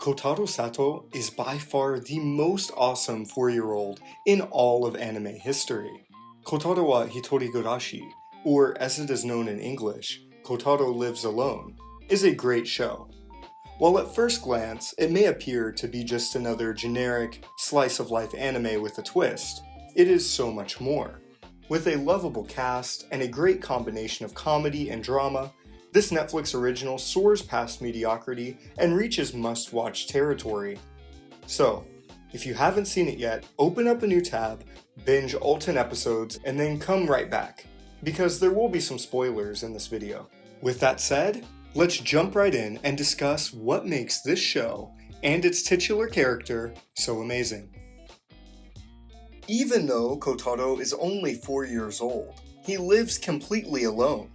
Kotaro Sato is by far the most awesome 4-year-old in all of anime history. Kotaro wa Hitorigurashi, or as it is known in English, Kotaro Lives Alone, is a great show. While at first glance it may appear to be just another generic slice-of-life anime with a twist, it is so much more. With a lovable cast and a great combination of comedy and drama, this Netflix original soars past mediocrity and reaches must-watch territory. So, if you haven't seen it yet, open up a new tab, binge all 10 episodes, and then come right back, because there will be some spoilers in this video. With that said, let's jump right in and discuss what makes this show and its titular character so amazing. Even though Kotaro is only 4 years old, he lives completely alone.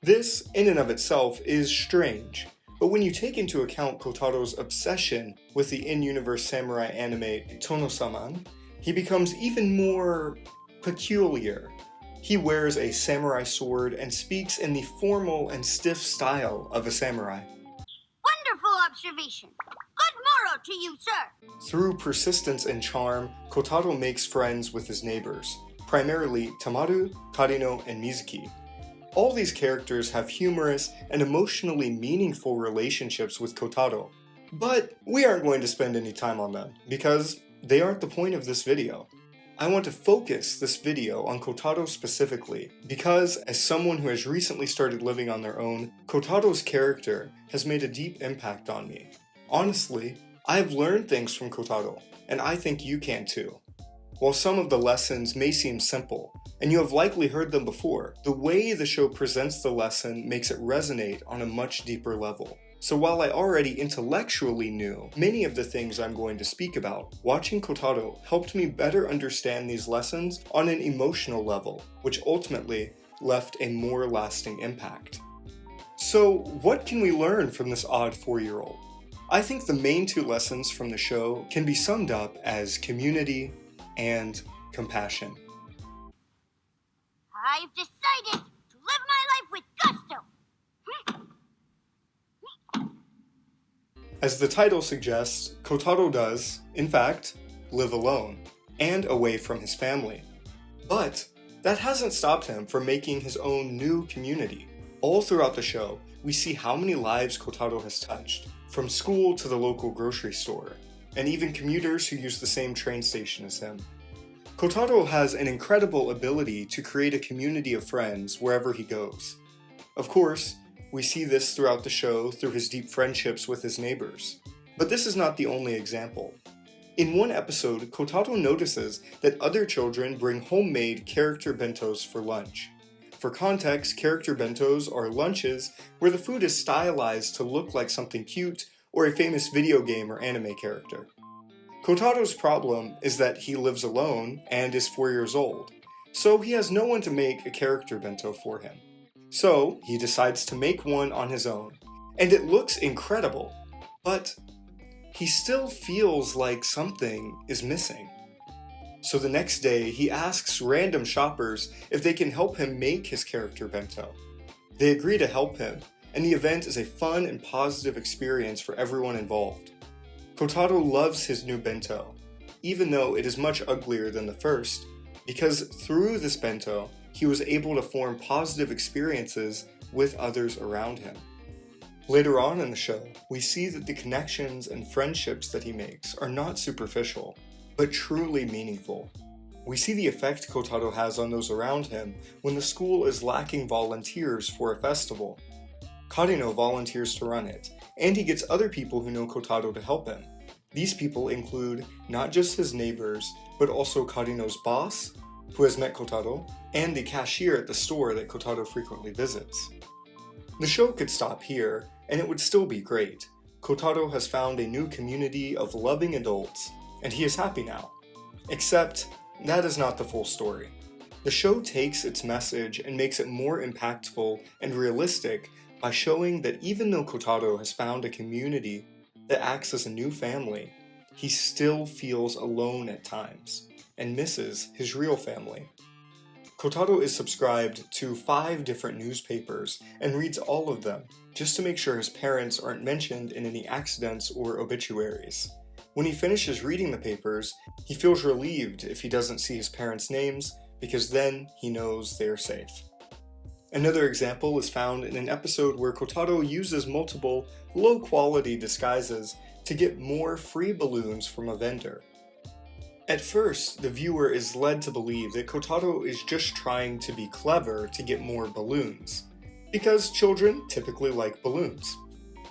This, in and of itself, is strange, but when you take into account Kotaro's obsession with the in-universe samurai anime Tonosaman, he becomes even more peculiar. He wears a samurai sword and speaks in the formal and stiff style of a samurai. Wonderful observation. Good morrow to you, sir. Through persistence and charm, Kotaro makes friends with his neighbors, primarily Tamaru, Karino, and Mizuki. All these characters have humorous and emotionally meaningful relationships with Kotaro, but we aren't going to spend any time on them, because they aren't the point of this video. I want to focus this video on Kotaro specifically, because as someone who has recently started living on their own, Kotaro's character has made a deep impact on me. Honestly, I have learned things from Kotaro, and I think you can too. While some of the lessons may seem simple, and you have likely heard them before, the way the show presents the lesson makes it resonate on a much deeper level. So while I already intellectually knew many of the things I'm going to speak about, watching Kotaro helped me better understand these lessons on an emotional level, which ultimately left a more lasting impact. So what can we learn from this odd 4-year-old? I think the main two lessons from the show can be summed up as community and compassion. I've decided to live my life with gusto. As the title suggests, Kotaro does, in fact, live alone, and away from his family. But that hasn't stopped him from making his own new community. All throughout the show, we see how many lives Kotaro has touched, from school to the local grocery store, and even commuters who use the same train station as him. Kotaro has an incredible ability to create a community of friends wherever he goes. Of course, we see this throughout the show through his deep friendships with his neighbors. But this is not the only example. In one episode, Kotaro notices that other children bring homemade character bentos for lunch. For context, character bentos are lunches where the food is stylized to look like something cute or a famous video game or anime character. Kotaro's problem is that he lives alone and is 4 years old, so he has no one to make a character bento for him. So he decides to make one on his own, and it looks incredible, but he still feels like something is missing. So the next day, he asks random shoppers if they can help him make his character bento. They agree to help him, and the event is a fun and positive experience for everyone involved. Kotaro loves his new bento, even though it is much uglier than the first, because through this bento, he was able to form positive experiences with others around him. Later on in the show, we see that the connections and friendships that he makes are not superficial, but truly meaningful. We see the effect Kotaro has on those around him when the school is lacking volunteers for a festival. Karino volunteers to run it, and he gets other people who know Kotaro to help him. These people include not just his neighbors, but also Karino's boss, who has met Kotaro, and the cashier at the store that Kotaro frequently visits. The show could stop here, and it would still be great. Kotaro has found a new community of loving adults, and he is happy now. Except, that is not the full story. The show takes its message and makes it more impactful and realistic by showing that even though Kotaro has found a community that acts as a new family, he still feels alone at times and misses his real family. Kotaro is subscribed to 5 different newspapers and reads all of them, just to make sure his parents aren't mentioned in any accidents or obituaries. When he finishes reading the papers, he feels relieved if he doesn't see his parents' names, because then he knows they are safe. Another example is found in an episode where Kotaro uses multiple low-quality disguises to get more free balloons from a vendor. At first, the viewer is led to believe that Kotaro is just trying to be clever to get more balloons, because children typically like balloons.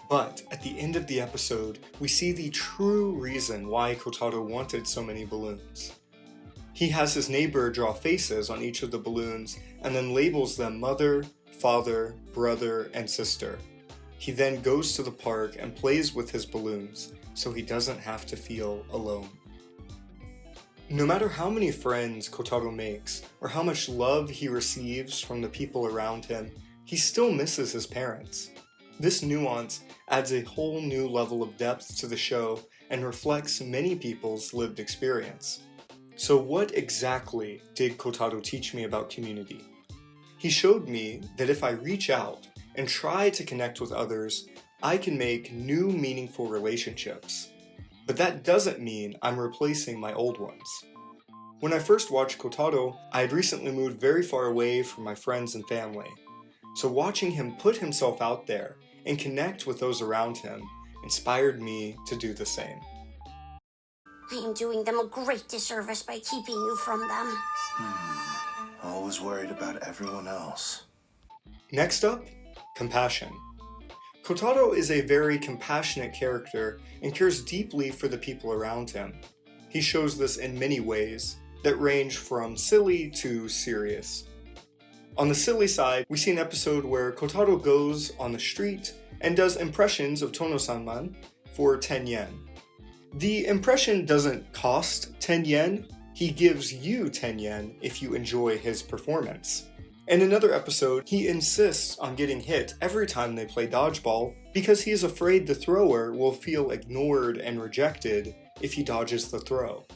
But at the end of the episode, we see the true reason why Kotaro wanted so many balloons. He has his neighbor draw faces on each of the balloons and then labels them mother, father, brother, and sister. He then goes to the park and plays with his balloons so he doesn't have to feel alone. No matter how many friends Kotaro makes, or how much love he receives from the people around him, he still misses his parents. This nuance adds a whole new level of depth to the show and reflects many people's lived experience. So what exactly did Kotaro teach me about community? He showed me that if I reach out and try to connect with others, I can make new meaningful relationships. But that doesn't mean I'm replacing my old ones. When I first watched Kotaro, I had recently moved very far away from my friends and family. So watching him put himself out there and connect with those around him inspired me to do the same. I am doing them a great disservice by keeping you from them. Always worried about everyone else. Next up, compassion. Kotaro is a very compassionate character and cares deeply for the people around him. He shows this in many ways that range from silly to serious. On the silly side, we see an episode where Kotaro goes on the street and does impressions of Tono-sanman for 10 yen. The impression doesn't cost 10 yen, he gives you 10 yen if you enjoy his performance. In another episode, he insists on getting hit every time they play dodgeball because he is afraid the thrower will feel ignored and rejected if he dodges the throw.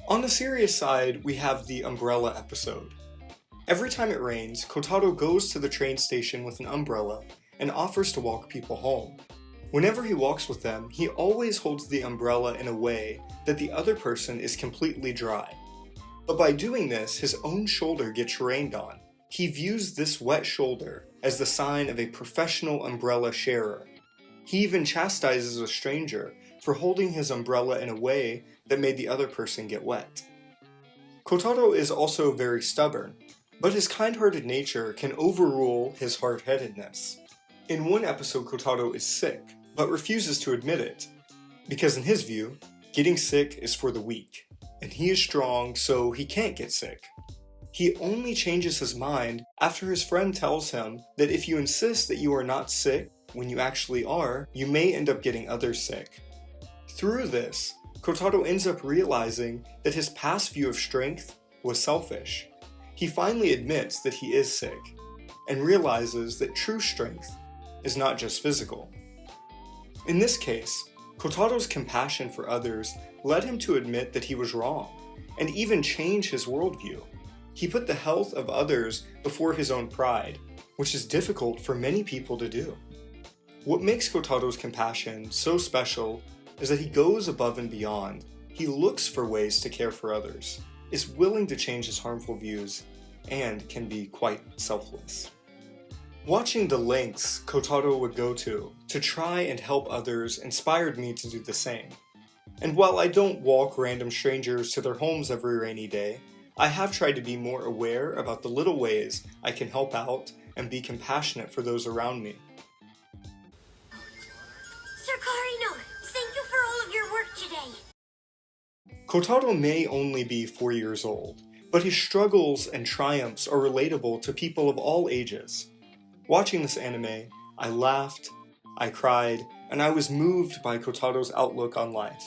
On the serious side, we have the umbrella episode. Every time it rains, Kotaro goes to the train station with an umbrella and offers to walk people home. Whenever he walks with them, he always holds the umbrella in a way that the other person is completely dry. But by doing this, his own shoulder gets rained on. He views this wet shoulder as the sign of a professional umbrella sharer. He even chastises a stranger for holding his umbrella in a way that made the other person get wet. Kotaro is also very stubborn, but his kind-hearted nature can overrule his hard-headedness. In one episode, Kotaro is sick, but refuses to admit it, because in his view, getting sick is for the weak, and he is strong, so he can't get sick. He only changes his mind after his friend tells him that if you insist that you are not sick when you actually are, you may end up getting others sick. Through this, Kotaro ends up realizing that his past view of strength was selfish. He finally admits that he is sick, and realizes that true strength is not just physical. In this case, Kotaro's compassion for others led him to admit that he was wrong, and even change his worldview. He put the health of others before his own pride, which is difficult for many people to do. What makes Kotaro's compassion so special is that he goes above and beyond. He looks for ways to care for others, is willing to change his harmful views, and can be quite selfless. Watching the lengths Kotaro would go to try and help others inspired me to do the same. And while I don't walk random strangers to their homes every rainy day, I have tried to be more aware about the little ways I can help out and be compassionate for those around me. Sir Karino, thank you for all of your work today. Kotaro may only be 4 years old, but his struggles and triumphs are relatable to people of all ages. Watching this anime, I laughed, I cried, and I was moved by Kotaro's outlook on life.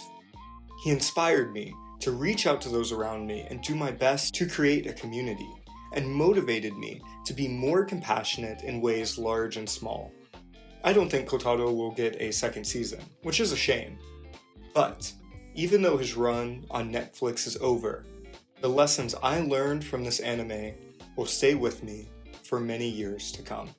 He inspired me to reach out to those around me and do my best to create a community, and motivated me to be more compassionate in ways large and small. I don't think Kotaro will get a second season, which is a shame. But, even though his run on Netflix is over, the lessons I learned from this anime will stay with me for many years to come.